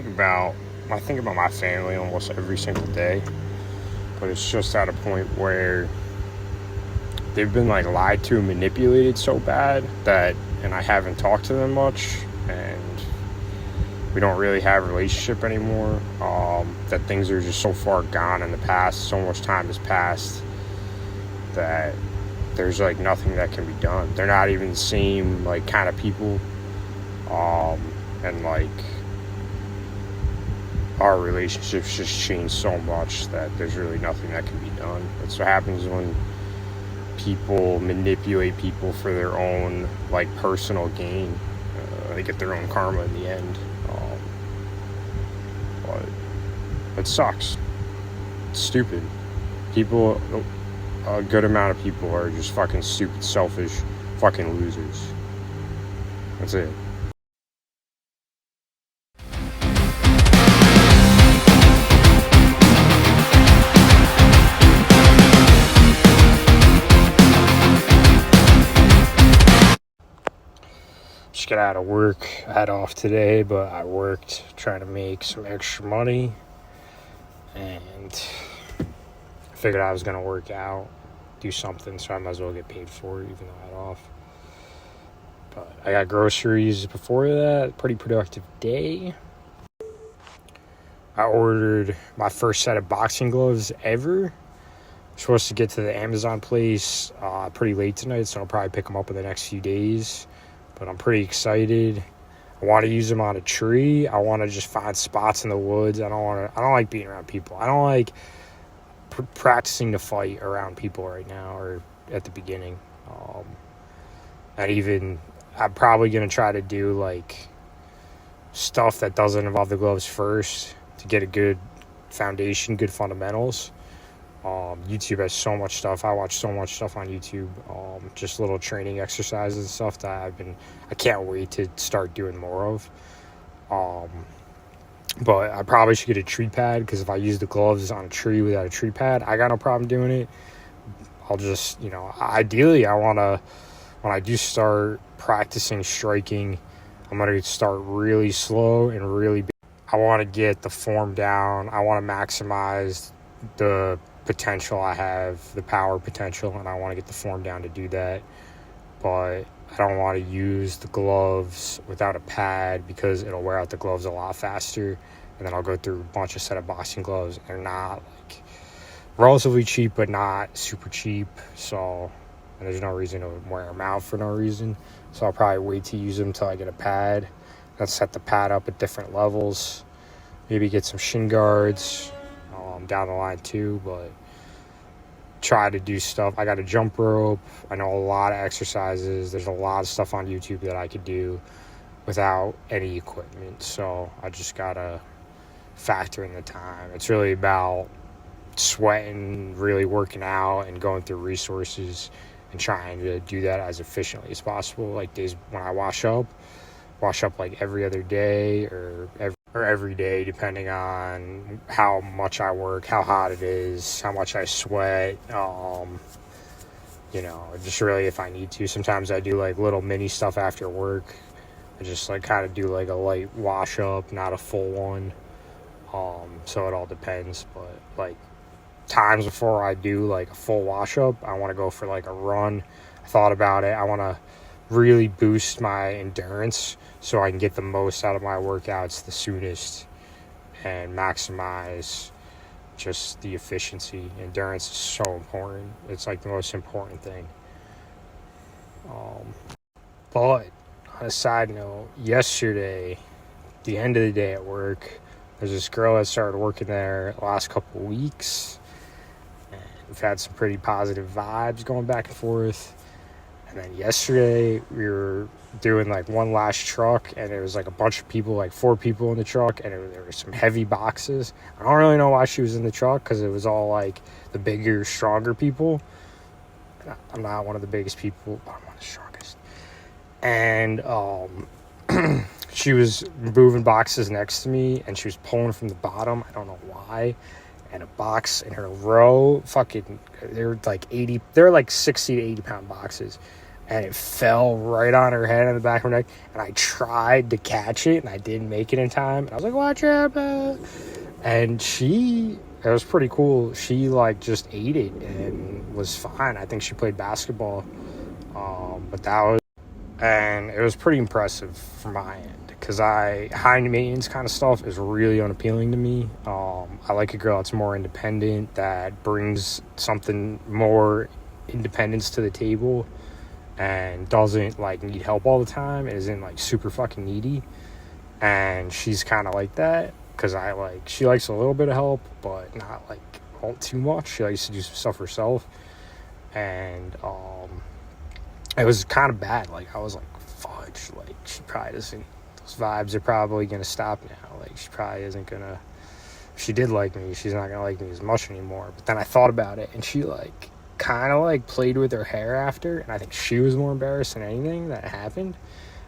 think about my family almost every single day, but it's just at a point where they've been like lied to and manipulated so bad that, and I haven't talked to them much, and we don't really have a relationship anymore. That things are just so far gone in the past. So much time has passed that there's like nothing that can be done. They're not even the same like kind of people, and like our relationships just changed so much that there's really nothing that can be done. That's what happens when people manipulate people for their own like personal gain. They get their own karma in the end. But it sucks. It's stupid. People, a good amount of people are just fucking stupid, selfish, fucking losers. That's it. Just got out of work. I had off today, but I worked trying to make some extra money, and I figured I was gonna work out, do something, so I might as well get paid for it, even though I had off. But I got groceries before that. Pretty productive day. I ordered my first set of boxing gloves ever. I'm supposed to get to the Amazon place pretty late tonight, so I'll probably pick them up in the next few days. But I'm pretty excited. I want to use them on a tree. I want to just find spots in the woods. I don't like being around people. I don't like practicing to fight around people right now or at the beginning. And even I'm probably going to try to do like stuff that doesn't involve the gloves first to get a good foundation, good fundamentals. YouTube has so much stuff. I watch so much stuff on YouTube, just little training exercises and stuff that I can't wait to start doing more of. But I probably should get a tree pad, because if I use the gloves on a tree without a tree pad, I got no problem doing it. I'll just, ideally when I do start practicing striking, I'm going to start really slow and really big. I want to get the form down. I want to maximize the potential I have, the power potential, and I want to get the form down to do that. But I don't want to use the gloves without a pad, because it'll wear out the gloves a lot faster, and then I'll go through a bunch of set of boxing gloves. They're not like relatively cheap, but not super cheap, so there's no reason to wear them out for no reason. So I'll probably wait to use them until I get a pad. Let's set the pad up at different levels, maybe get some shin guards down the line too, but try to do stuff. I got a jump rope. I know a lot of exercises. There's a lot of stuff on YouTube that I could do without any equipment, so I just gotta factor in the time. It's really about sweating, really working out, and going through resources and trying to do that as efficiently as possible. Like days when I wash up like every other day or every day, depending on how much I work, how hot it is, how much I sweat, just really if I need to. Sometimes I do like little mini stuff after work. I just like kind of do like a light wash up, not a full one. So it all depends, but like times before I do like a full wash up, I want to go for like a run. I thought about it. I want to really boost my endurance so I can get the most out of my workouts the soonest and maximize just the efficiency. Endurance is so important. It's like the most important thing. But on a side note, yesterday, the end of the day at work, there's this girl that started working there the last couple of weeks, and we've had some pretty positive vibes going back and forth. And then yesterday we were doing like one last truck, and there was like a bunch of people, like 4 people in the truck, and there were some heavy boxes. I don't really know why she was in the truck, because it was all like the bigger, stronger people. I'm not one of the biggest people, but I'm one of the strongest. And she was moving boxes next to me, and she was pulling from the bottom. I don't know why. And a box in her row, they were like 60 to 80 pound boxes. and it fell right on her head on the back of her neck, and I tried to catch it and I didn't make it in time, and I was like, watch out, and it was pretty cool. She like just ate it and was fine. I think she played basketball, and it was pretty impressive from my end, because high maintenance kind of stuff is really unappealing to me. I like a girl that's more independent, that brings something more independence to the table, and doesn't like need help all the time, isn't like super fucking needy. And she's kind of like that, because she likes a little bit of help, but not like all too much. She likes to do some stuff herself, and it was kind of bad. Like, I was like, fudge, like, she probably doesn't, those vibes are probably gonna stop now. Like, she probably isn't gonna, if she did like me, she's not gonna like me as much anymore. But then I thought about it, and she like kind of like played with her hair after, and I think she was more embarrassed than anything that happened,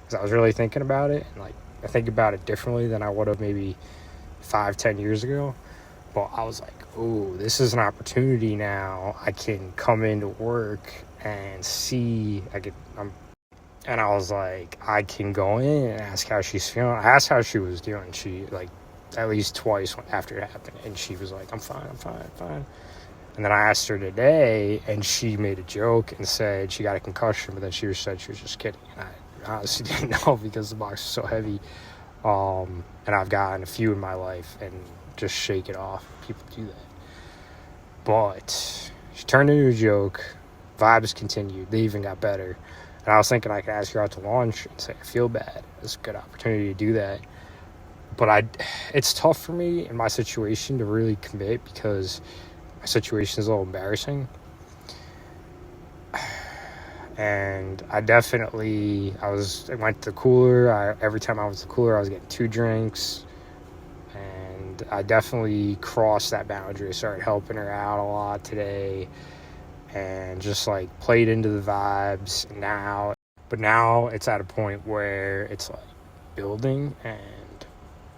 because I was really thinking about it, and like I think about it differently than I would have maybe 5-10 years ago. But I was like, oh, this is an opportunity now. I can come into work and see, and I was like, I can go in and ask how she's feeling. I asked how she was doing. She, like, at least twice after it happened, and she was like, I'm fine. And then I asked her today, and she made a joke and said she got a concussion, but then she said she was just kidding. And I honestly didn't know, because the box was so heavy. And I've gotten a few in my life, and just shake it off. People do that. But she turned into a joke. Vibes continued. They even got better. And I was thinking I could ask her out to lunch and say, I feel bad. It's a good opportunity to do that. But it's tough for me in my situation to really commit, because my situation is a little embarrassing. And I went to the cooler. Every time I went to the cooler, I was getting 2 drinks. And I definitely crossed that boundary. I started helping her out a lot today, and just like played into the vibes but now it's at a point where it's like building, and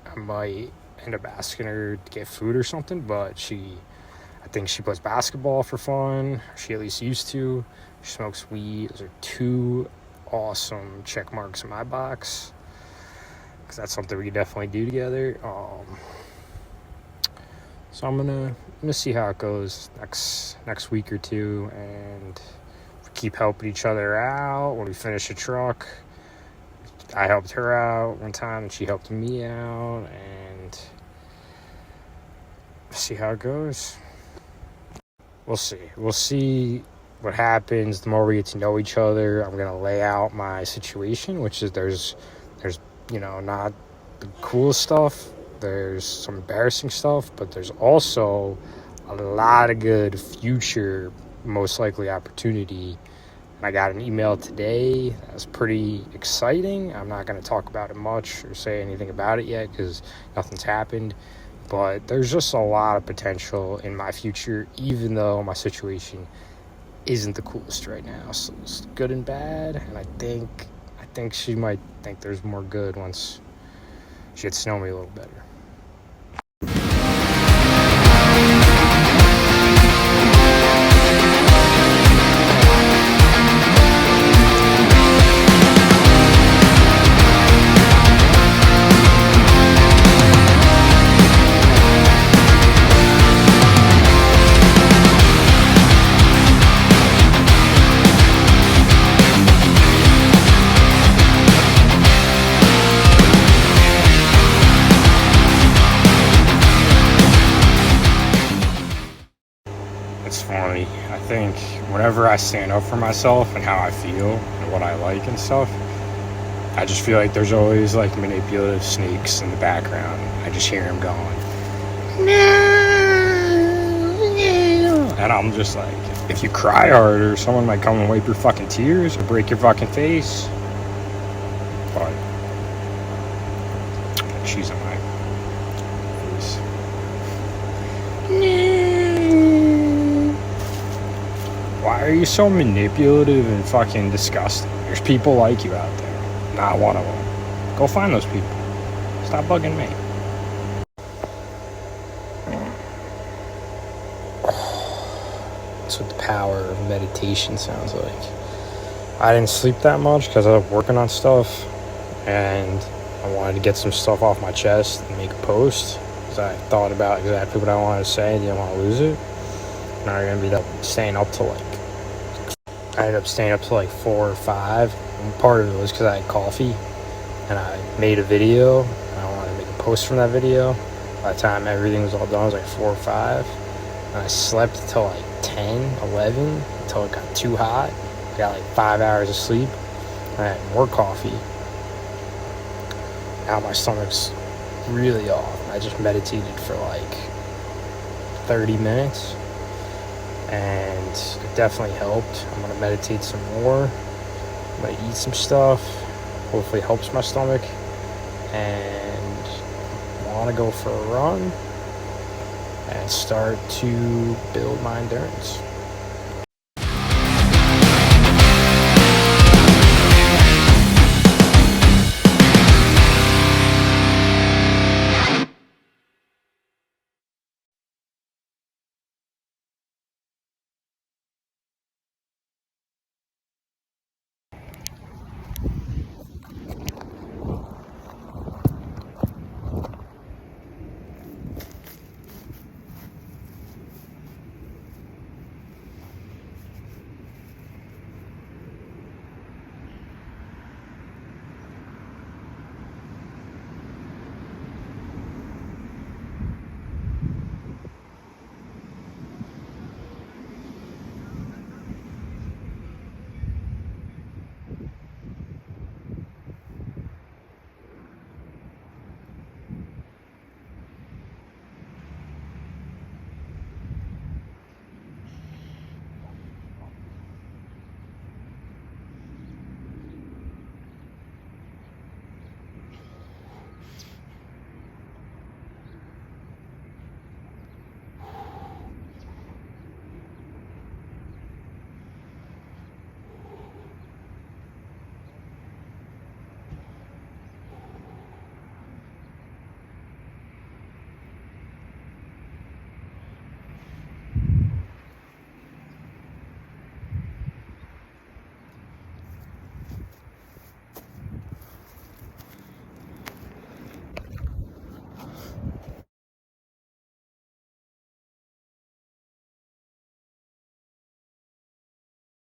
I might end up asking her to get food or something. But I think she plays basketball for fun. She at least used to. She smokes weed. Those are 2 awesome check marks in my box, because that's something we could definitely do together. So I'm gonna see how it goes next week or two, and we keep helping each other out. When we finish a truck, I helped her out one time, and she helped me out, and see how it goes. We'll see what happens. The more we get to know each other, I'm gonna lay out my situation, which is there's not the coolest stuff. There's some embarrassing stuff, but there's also a lot of good future, most likely, opportunity. And I got an email today that was pretty exciting. I'm not going to talk about it much or say anything about it yet, because nothing's happened. But there's just a lot of potential in my future, even though my situation isn't the coolest right now. So it's good and bad, and I think she might think there's more good once she gets to know me a little better. It's funny. I think whenever I stand up for myself and how I feel and what I like and stuff, I just feel like there's always like manipulative snakes in the background. I just hear them going, no. And I'm just like, if you cry harder, someone might come and wipe your fucking tears or break your fucking face. But cheese on my face. Why are you so manipulative and fucking disgusting? There's people like you out there. Not one of them. Go find those people. Stop bugging me. That's what the power of meditation sounds like. I didn't sleep that much because I was working on stuff, and I wanted to get some stuff off my chest and make a post, because I thought about exactly what I wanted to say and didn't want to lose it. And I ended up staying up to like 4 or 5. And part of it was because I had coffee, and I made a video, and I wanted to make a post from that video. By the time everything was all done, it was like 4 or 5. And I slept until like 10, 11, until it got too hot. I got like 5 hours of sleep. I had more coffee. Now my stomach's really off. I just meditated for like 30 minutes, and it definitely helped. I'm gonna meditate some more. I'm gonna eat some stuff. Hopefully it helps my stomach, and want to go for a run and start to build my endurance.